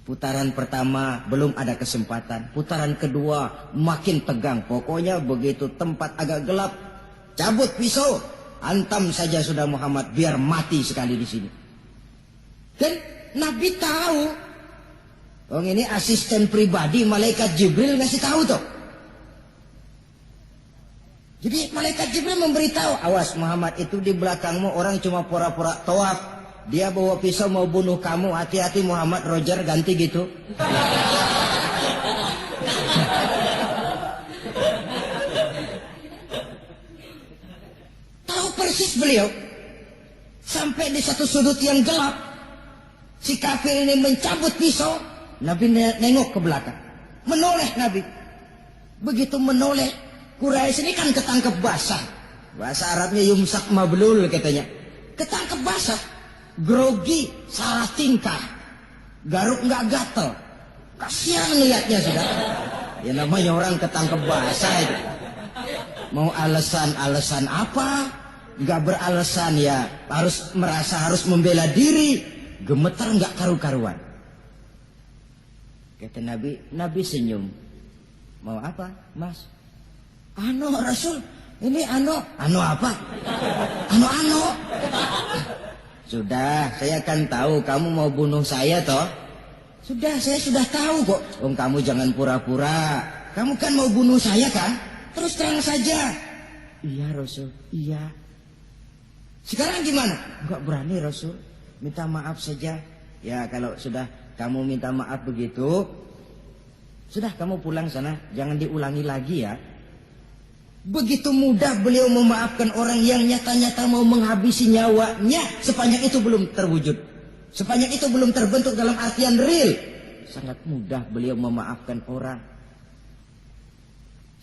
Putaran pertama belum ada kesempatan, putaran kedua makin tegang. Pokoknya begitu tempat agak gelap, cabut pisau, hantam saja sudah Muhammad biar mati sekali di sini. Dan Nabi tahu, ini asisten pribadi malaikat Jibril ngasih tahu tuh. Jadi malaikat Jibril memberitahu, awas Muhammad, itu di belakangmu orang cuma pura-pura tawaf. Dia bawa pisau mau bunuh kamu, hati-hati Muhammad, Roger ganti gitu. Tahu persis beliau. Sampai di satu sudut yang gelap, si kafir ini mencabut pisau, Nabi nengok ke belakang. Menoleh Nabi. Begitu menoleh, Quraisy ini kan ketangkep basah. Bahasa Arabnya yumsak mablul katanya. Ketangkep basah. Grogi, salah tingkah. Garuk nggak gatel. Kasihan ngeliatnya sudah. Ya namanya orang ketangkep basah itu. Mau alasan apa? Nggak beralasan ya. Harus merasa harus membela diri. Gemetar nggak karu-karuan. Kata Nabi senyum. Mau apa, Mas? Ano Rasul, ini ano apa? Ano. Sudah, saya kan tahu kamu mau bunuh saya toh. Sudah, saya sudah tahu kok. Kamu jangan pura-pura. Kamu kan mau bunuh saya kan? Terus terang saja. Iya Rasul, iya. Sekarang gimana? Enggak berani Rasul. Minta maaf saja. Ya kalau sudah kamu minta maaf begitu, sudah kamu pulang sana. Jangan diulangi lagi ya. Begitu mudah beliau memaafkan orang yang nyata-nyata mau menghabisi nyawanya. Sepanjang itu belum terwujud. Sepanjang itu belum terbentuk dalam artian real. Sangat mudah beliau memaafkan orang.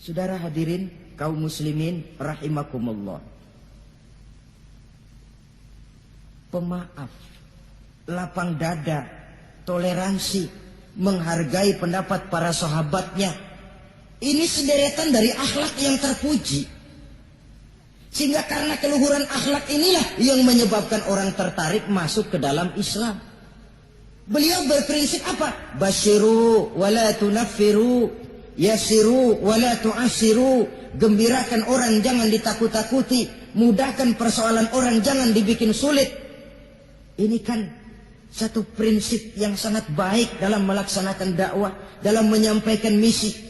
Saudara hadirin, kaum muslimin rahimakumullah. Pemaaf, lapang dada, toleransi, menghargai pendapat para sahabatnya. Ini sederetan dari akhlak yang terpuji. Sehingga karena keluhuran akhlak inilah yang menyebabkan orang tertarik masuk ke dalam Islam. Beliau berprinsip apa? Basyiru wala tunaffiru, yassiru wala tu'assiru. Gembirakan orang, jangan ditakut-takuti. Mudahkan persoalan orang, jangan dibikin sulit. Ini kan satu prinsip yang sangat baik dalam melaksanakan dakwah, dalam menyampaikan misi.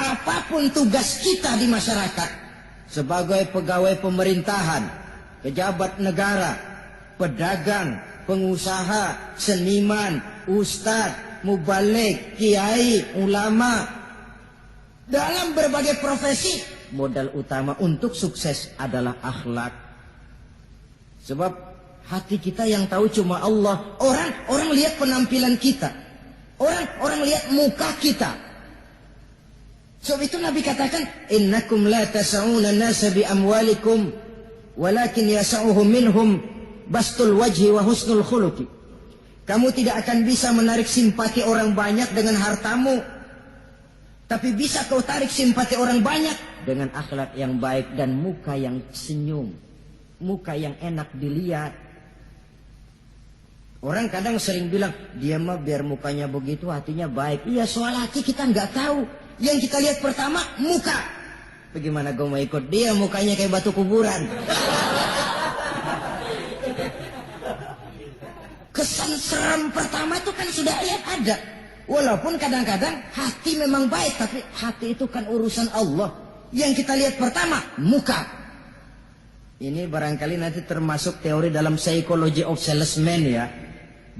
Apapun tugas kita di masyarakat, sebagai pegawai pemerintahan, pejabat negara, pedagang, pengusaha, seniman, ustadz, mubaligh, kiai, ulama, dalam berbagai profesi, modal utama untuk sukses adalah akhlak. Sebab hati kita yang tahu cuma Allah. Orang lihat penampilan kita, orang lihat muka kita. Sebab itu Nabi katakan, innakum la tas'una an-nasa bi amwalikum walakin yas'uhum minhum bastul wajhi wa husnul khuluqi. Kamu tidak akan bisa menarik simpati orang banyak dengan hartamu, tapi bisa kau tarik simpati orang banyak dengan akhlak yang baik dan muka yang senyum, muka yang enak dilihat. Orang kadang sering bilang, dia mah biar mukanya begitu hatinya baik. Iya, soal hati kita nggak tahu. Yang kita lihat pertama muka. Bagaimana gue mau ikut dia, mukanya kayak batu kuburan. Kesan seram pertama itu kan sudah lihat ada. Walaupun kadang-kadang hati memang baik, tapi hati itu kan urusan Allah. Yang kita lihat pertama muka. Ini barangkali nanti termasuk teori dalam psychology of salesman ya.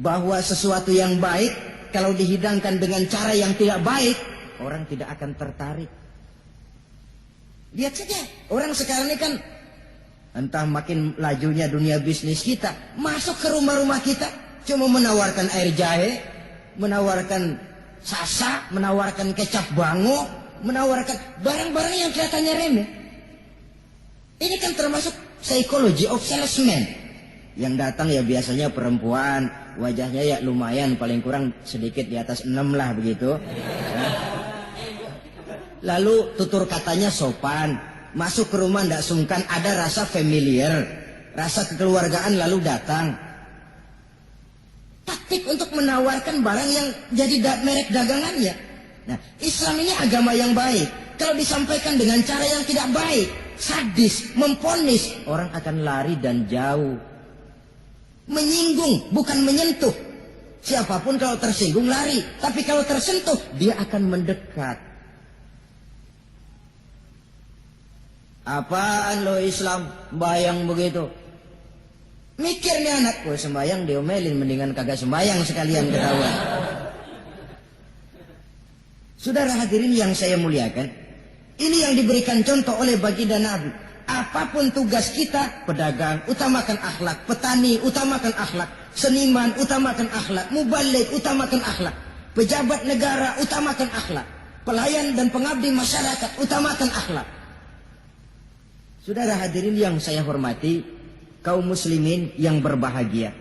Bahwa sesuatu yang baik kalau dihidangkan dengan cara yang tidak baik, orang tidak akan tertarik. Lihat saja, orang sekarang ini kan entah makin lajunya dunia bisnis kita, masuk ke rumah-rumah kita cuma menawarkan air jahe, menawarkan sasa, menawarkan kecap bango, menawarkan barang-barang yang kelihatannya remeh. Ini kan termasuk psychology of salesman. Yang datang ya biasanya perempuan, wajahnya ya lumayan, paling kurang sedikit di atas 6 lah begitu. Lalu tutur katanya sopan, masuk ke rumah tidak sungkan, ada rasa familiar, rasa kekeluargaan lalu datang. Taktik untuk menawarkan barang yang jadi merek dagangannya. Nah, Islam ini agama yang baik. Kalau disampaikan dengan cara yang tidak baik, sadis, memponis, orang akan lari dan jauh. Menyinggung, bukan menyentuh. Siapapun kalau tersinggung lari, tapi kalau tersentuh dia akan mendekat. Apaan lo Islam bayang begitu? Mikir nih anak, gue sembayang diomelin, mendingan kagak sembayang sekalian ketahuan. Saudara hadirin yang saya muliakan, ini yang diberikan contoh oleh baginda Nabi. Apapun tugas kita, pedagang utamakan akhlak, petani utamakan akhlak, seniman utamakan akhlak, mubaligh utamakan akhlak, pejabat negara utamakan akhlak, pelayan dan pengabdi masyarakat utamakan akhlak. Saudara hadirin yang saya hormati, kaum muslimin yang berbahagia.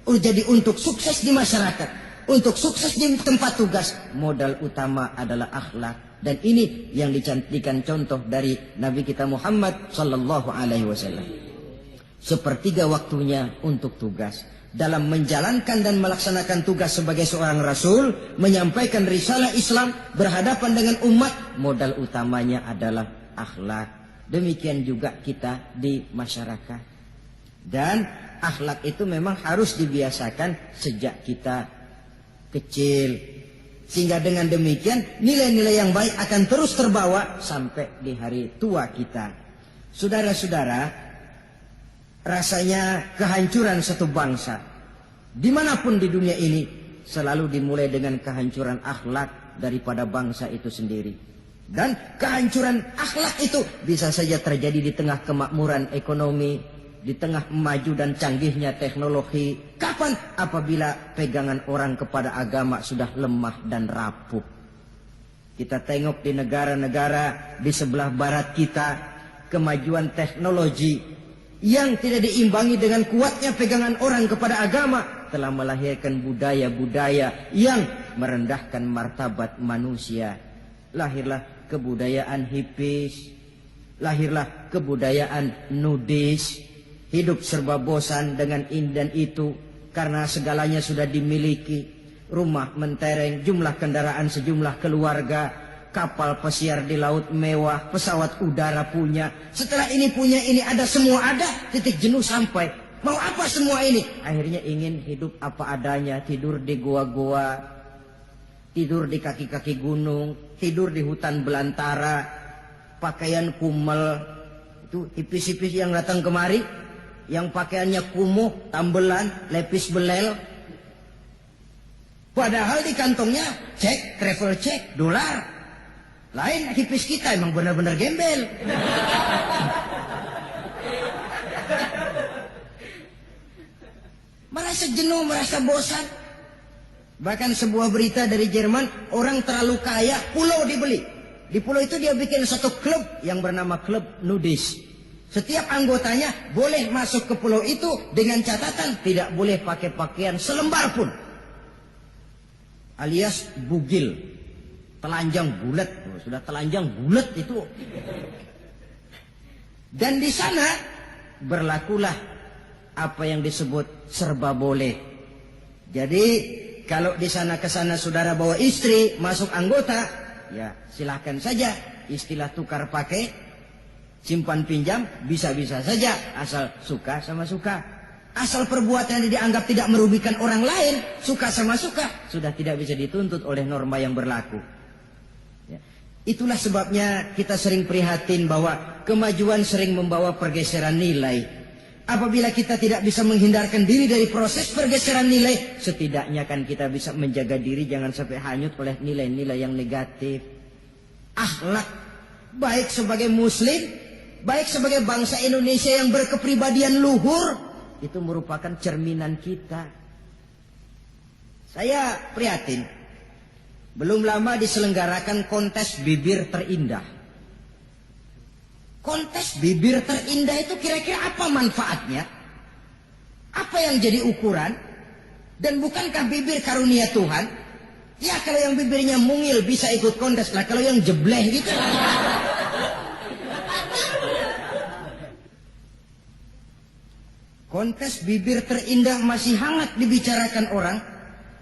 Jadi untuk sukses di masyarakat, untuk sukses di tempat tugas, modal utama adalah akhlak. Dan ini yang dicantikan contoh dari Nabi kita Muhammad sallallahu alaihi wasallam. Sepertiga waktunya untuk tugas. Dalam menjalankan dan melaksanakan tugas sebagai seorang rasul, menyampaikan risalah Islam, berhadapan dengan umat, modal utamanya adalah akhlak. Demikian juga kita di masyarakat. Dan akhlak itu memang harus dibiasakan sejak kita kecil. Sehingga dengan demikian nilai-nilai yang baik akan terus terbawa sampai di hari tua kita. Saudara-saudara, rasanya kehancuran satu bangsa dimanapun di dunia ini selalu dimulai dengan kehancuran akhlak daripada bangsa itu sendiri. Dan kehancuran akhlak itu bisa saja terjadi di tengah kemakmuran ekonomi, di tengah maju dan canggihnya teknologi. Kapan? Apabila pegangan orang kepada agama sudah lemah dan rapuh. Kita tengok di negara-negara di sebelah barat kita, kemajuan teknologi yang tidak diimbangi dengan kuatnya pegangan orang kepada agama telah melahirkan budaya-budaya yang merendahkan martabat manusia. Lahirlah kebudayaan hipis, lahirlah kebudayaan nudis. Hidup serba bosan dengan ini dan itu karena segalanya sudah dimiliki. Rumah mentereng, jumlah kendaraan sejumlah keluarga, kapal pesiar di laut mewah, pesawat udara punya. Setelah ini punya, ini ada, semua ada, titik jenuh sampai. Mau apa semua ini? Akhirnya ingin hidup apa adanya, tidur di goa-goa, tidur di kaki-kaki gunung, tidur di hutan belantara, pakaian kumel. Itu hipis-hipis yang datang kemari, yang pakaiannya kumuh, tambelan, lepis belel. Padahal di kantongnya cek, travel cek, dolar. Lain hipis kita, emang benar-benar gembel. Merasa jenuh, merasa bosan. Bahkan sebuah berita dari Jerman, orang terlalu kaya, pulau dibeli. Di pulau itu dia bikin satu klub yang bernama klub nudis. Setiap anggotanya boleh masuk ke pulau itu dengan catatan tidak boleh pakai pakaian selembar pun. Alias bugil, telanjang bulat. Sudah telanjang bulat itu. Dan di sana berlakulah apa yang disebut serba boleh. Jadi kalau di sana ke sana saudara bawa istri masuk anggota, ya silahkan saja. Istilah tukar pakai, simpan pinjam bisa-bisa saja, asal suka sama suka. Asal perbuatan yang dianggap tidak merugikan orang lain, suka sama suka, sudah tidak bisa dituntut oleh norma yang berlaku. Ya. Itulah sebabnya kita sering prihatin bahwa kemajuan sering membawa pergeseran nilai. Apabila kita tidak bisa menghindarkan diri dari proses pergeseran nilai, setidaknya kan kita bisa menjaga diri jangan sampai hanyut oleh nilai-nilai yang negatif. Akhlak, baik sebagai muslim, baik sebagai bangsa Indonesia yang berkepribadian luhur, itu merupakan cerminan kita. Saya prihatin. Belum lama diselenggarakan kontes bibir terindah. Kontes bibir terindah itu kira-kira apa manfaatnya? Apa yang jadi ukuran? Dan bukankah bibir karunia Tuhan? Ya kalau yang bibirnya mungil bisa ikut kontes lah. Kalau yang jebleh gitu. kontes bibir terindah masih hangat dibicarakan orang,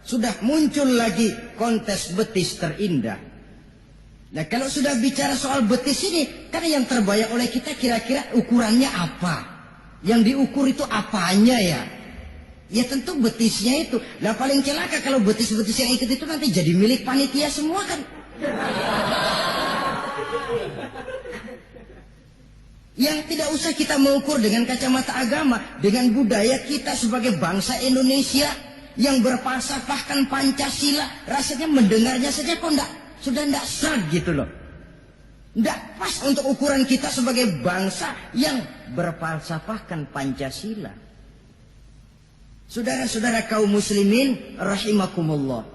sudah muncul lagi kontes betis terindah. Nah kalau sudah bicara soal betis ini, kan yang terbayang oleh kita kira-kira ukurannya apa? Yang diukur itu apanya ya? Ya tentu betisnya itu. Nah paling celaka kalau betis-betis yang ikut itu nanti jadi milik panitia semua kan. Yang tidak usah kita mengukur dengan kacamata agama, dengan budaya kita sebagai bangsa Indonesia yang berfalsafahkan Pancasila, rasanya mendengarnya saja kok sudah tidak sreg gitu loh. Tidak pas untuk ukuran kita sebagai bangsa yang berfalsafahkan Pancasila. Saudara-saudara kaum muslimin rahimakumullah.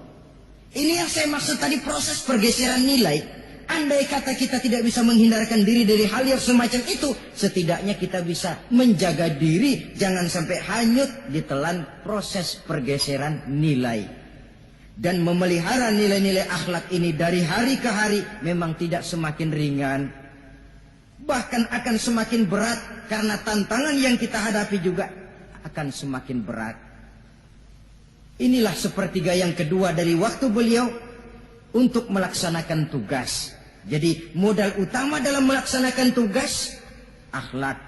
Ini yang saya maksud tadi, proses pergeseran nilai. Andai kata kita tidak bisa menghindarkan diri dari hal yang semacam itu, setidaknya kita bisa menjaga diri jangan sampai hanyut ditelan proses pergeseran nilai. Dan memelihara nilai-nilai akhlak ini dari hari ke hari memang tidak semakin ringan, bahkan akan semakin berat, karena tantangan yang kita hadapi juga akan semakin berat. Inilah sepertiga yang kedua dari waktu beliau untuk melaksanakan tugas. Jadi modal utama dalam melaksanakan tugas akhlak.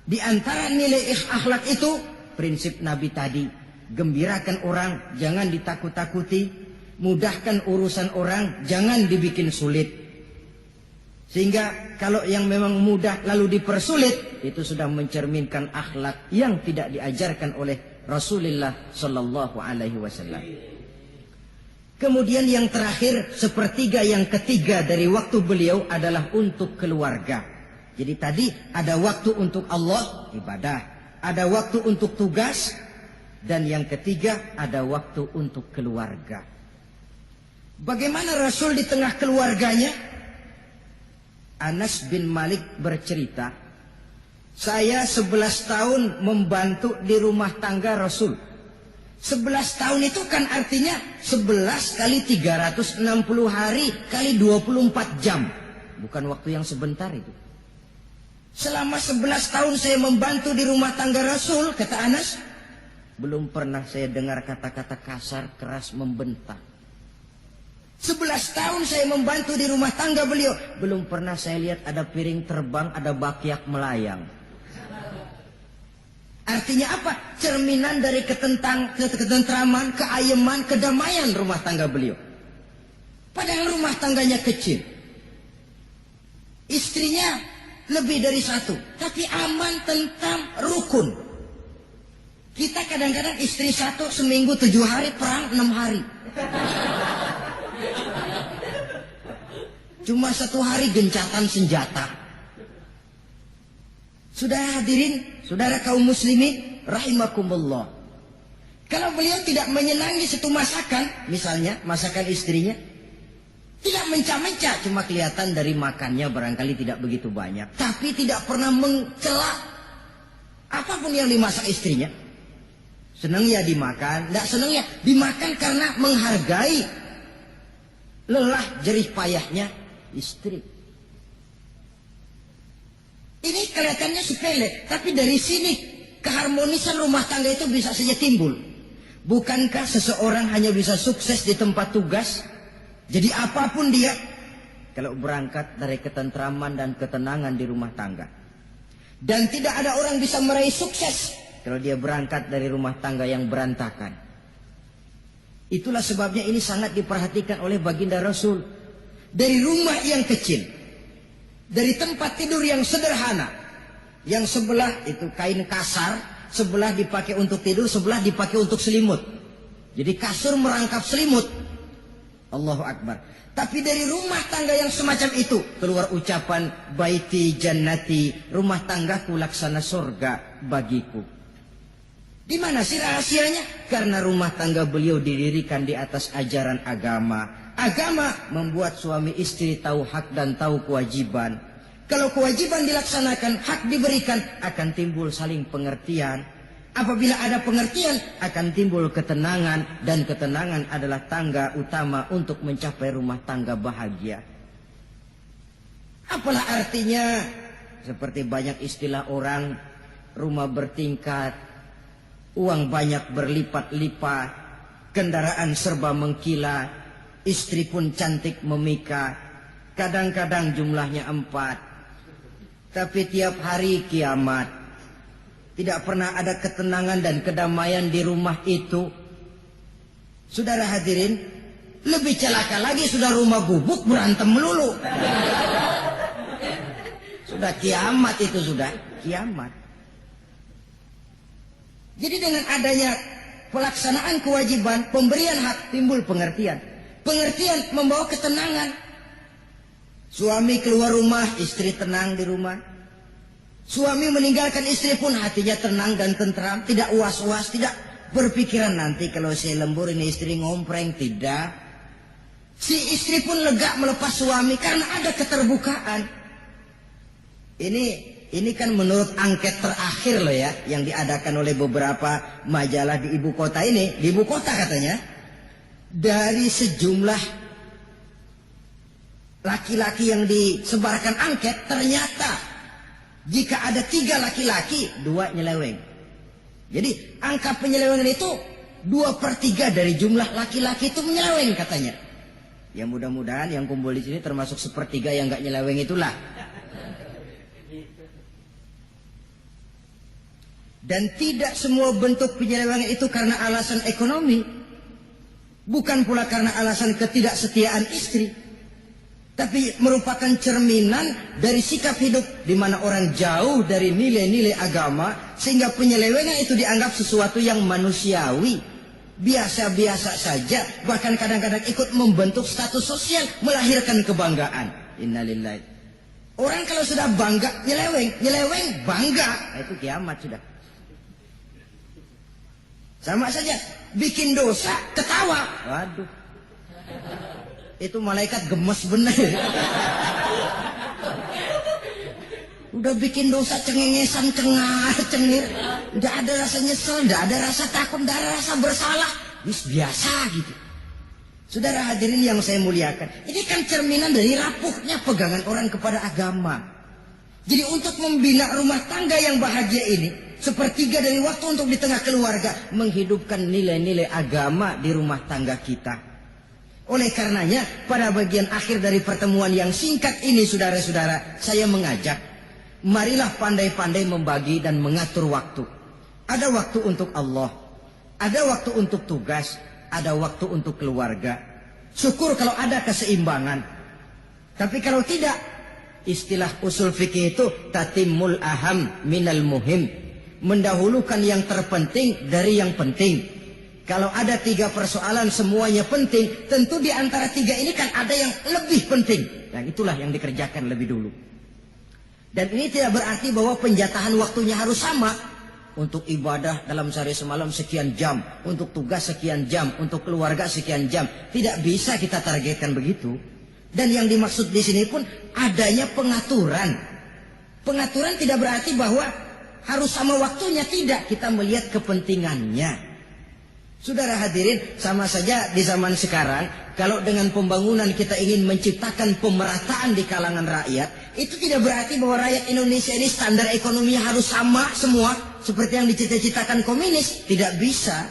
Di antara nilai akhlak itu prinsip Nabi tadi, gembirakan orang, jangan ditakut-takuti, mudahkan urusan orang, jangan dibikin sulit. Sehingga kalau yang memang mudah lalu dipersulit, itu sudah mencerminkan akhlak yang tidak diajarkan oleh Rasulullah Sallallahu Alaihi Wasallam. Kemudian yang terakhir, sepertiga yang ketiga dari waktu beliau adalah untuk keluarga. Jadi tadi ada waktu untuk Allah, ibadah, ada waktu untuk tugas, dan yang ketiga ada waktu untuk keluarga. Bagaimana Rasul di tengah keluarganya? Anas bin Malik bercerita, saya 11 tahun membantu di rumah tangga Rasul. 11 tahun itu kan artinya 11 kali 360 hari kali 24 jam. Bukan waktu yang sebentar itu. Selama 11 tahun saya membantu di rumah tangga Rasul, kata Anas, belum pernah saya dengar kata-kata kasar, keras, membentak. 11 tahun saya membantu di rumah tangga beliau, belum pernah saya lihat ada piring terbang, ada bakyak melayang. Artinya apa? Cerminan dari ketentraman, keayeman, kedamaian rumah tangga beliau. Padahal rumah tangganya kecil. Istrinya lebih dari satu, tapi aman, tentram, rukun. Kita kadang-kadang istri satu seminggu 7 hari, perang 6 hari. Cuma 1 hari gencatan senjata. Sudah hadirin, saudara kaum muslimin rahimakumullah. Kalau beliau tidak menyenangi satu masakan, misalnya masakan istrinya, tidak menca-menca, cuma kelihatan dari makannya barangkali tidak begitu banyak, tapi tidak pernah mencela apapun yang dimasak istrinya. Senang ya dimakan, tidak senang ya dimakan karena menghargai lelah jerih payahnya istri. Ini kelihatannya sepele, tapi dari sini keharmonisan rumah tangga itu bisa saja timbul. Bukankah seseorang hanya bisa sukses di tempat tugas? Jadi apapun dia, kalau berangkat dari ketentraman dan ketenangan di rumah tangga. Dan tidak ada orang bisa meraih sukses kalau dia berangkat dari rumah tangga yang berantakan. Itulah sebabnya ini sangat diperhatikan oleh baginda Rasul. Dari rumah yang kecil, dari tempat tidur yang sederhana, yang sebelah itu kain kasar, sebelah dipakai untuk tidur, sebelah dipakai untuk selimut. Jadi kasur merangkap selimut. Allahu Akbar. Tapi dari rumah tangga yang semacam itu keluar ucapan baiti jannati, rumah tanggaku laksana surga bagiku. Di mana sih rahasianya? Karena rumah tangga beliau didirikan di atas ajaran agama. Agama membuat suami istri tahu hak dan tahu kewajiban. Kalau kewajiban dilaksanakan, hak diberikan, akan timbul saling pengertian. Apabila ada pengertian, akan timbul ketenangan. Dan ketenangan adalah tangga utama untuk mencapai rumah tangga bahagia. Apalah artinya? Seperti banyak istilah orang, rumah bertingkat, uang banyak berlipat-lipat, kendaraan serba mengkilat, istri pun cantik memikat, kadang-kadang jumlahnya 4. Tapi tiap hari kiamat. Tidak pernah ada ketenangan dan kedamaian di rumah itu. Saudara hadirin, lebih celaka lagi sudah rumah gubuk berantem melulu. Sudah kiamat itu, sudah kiamat. Jadi dengan adanya pelaksanaan kewajiban, pemberian hak, timbul pengertian. Pengertian membawa ketenangan. Suami keluar rumah, istri tenang di rumah. Suami meninggalkan istri pun hatinya tenang dan tentram, tidak was-was, tidak berpikiran nanti kalau saya lembur ini istri ngompreng, tidak. Si istri pun lega melepas suami karena ada keterbukaan. Ini kan menurut angket terakhir loh ya, yang diadakan oleh beberapa majalah di ibu kota ini. Di ibu kota katanya, dari sejumlah laki-laki yang disebarkan angket, ternyata jika ada 3 laki-laki, 2 nyeleweng. Jadi angka penyelewengan itu 2/3 dari jumlah laki-laki itu menyeleweng katanya. Ya mudah-mudahan yang kumpul di sini termasuk 1/3 yang nggak nyeleweng itulah. Dan tidak semua bentuk penyelewengan itu karena alasan ekonomi. Bukan pula karena alasan ketidaksetiaan istri. Tapi merupakan cerminan dari sikap hidup di mana orang jauh dari nilai-nilai agama. Sehingga penyelewengan itu dianggap sesuatu yang manusiawi. Biasa-biasa saja. Bahkan kadang-kadang ikut membentuk status sosial. Melahirkan kebanggaan. Innalillahi. Orang kalau sudah bangga nyeleweng bangga. Nah, itu kiamat sudah. Sama saja, bikin dosa, ketawa. Waduh. Itu malaikat gemes bener. Udah bikin dosa cengengesan, cengar-cengir. Tidak ada rasa nyesel, tidak ada rasa takut, tidak ada rasa bersalah. Biasa gitu. Saudara hadirin yang saya muliakan. Ini kan cerminan dari rapuhnya pegangan orang kepada agama. Jadi untuk membina rumah tangga yang bahagia ini, 1/3 dari waktu untuk di tengah keluarga menghidupkan nilai-nilai agama di rumah tangga kita. Oleh karenanya pada bagian akhir dari pertemuan yang singkat ini saudara-saudara, saya mengajak, marilah pandai-pandai membagi dan mengatur waktu. Ada waktu untuk Allah, ada waktu untuk tugas, ada waktu untuk keluarga. Syukur kalau ada keseimbangan. Tapi kalau tidak, istilah usul fikih itu tatimul aham minal muhim. Mendahulukan yang terpenting dari yang penting. Kalau ada 3 persoalan semuanya penting, tentu di antara 3 ini kan ada yang lebih penting. Dan itulah yang dikerjakan lebih dulu. Dan ini tidak berarti bahwa penjatahan waktunya harus sama. Untuk ibadah dalam sehari semalam sekian jam, untuk tugas sekian jam, untuk keluarga sekian jam. Tidak bisa kita targetkan begitu. Dan yang dimaksud di sini pun adanya pengaturan. Pengaturan tidak berarti bahwa harus sama waktunya, tidak. Kita melihat kepentingannya. Saudara hadirin, sama saja di zaman sekarang, kalau dengan pembangunan kita ingin menciptakan pemerataan di kalangan rakyat, itu tidak berarti bahwa rakyat Indonesia ini standar ekonominya harus sama semua, seperti yang dicita-citakan komunis. Tidak bisa.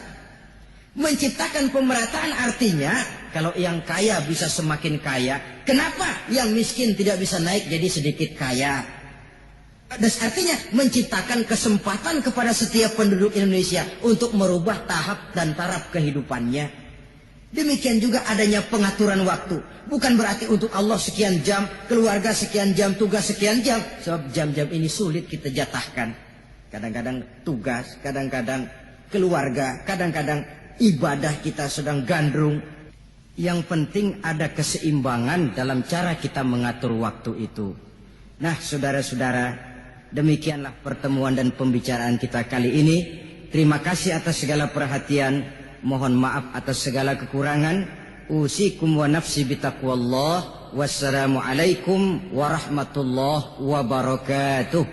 Menciptakan pemerataan artinya, kalau yang kaya bisa semakin kaya, kenapa yang miskin tidak bisa naik jadi sedikit kaya? Dan artinya menciptakan kesempatan kepada setiap penduduk Indonesia untuk merubah tahap dan taraf kehidupannya. Demikian juga adanya pengaturan waktu. Bukan berarti untuk Allah sekian jam, keluarga sekian jam, tugas sekian jam. Sebab jam-jam ini sulit kita jatahkan. Kadang-kadang tugas, kadang-kadang keluarga, kadang-kadang ibadah kita sedang gandrung. Yang penting ada keseimbangan dalam cara kita mengatur waktu itu. Nah saudara-saudara, demikianlah pertemuan dan pembicaraan kita kali ini. Terima kasih atas segala perhatian. Mohon maaf atas segala kekurangan. Usikum wa nafsi bitaqwallah. Wassalamualaikum warahmatullahi wabarakatuh.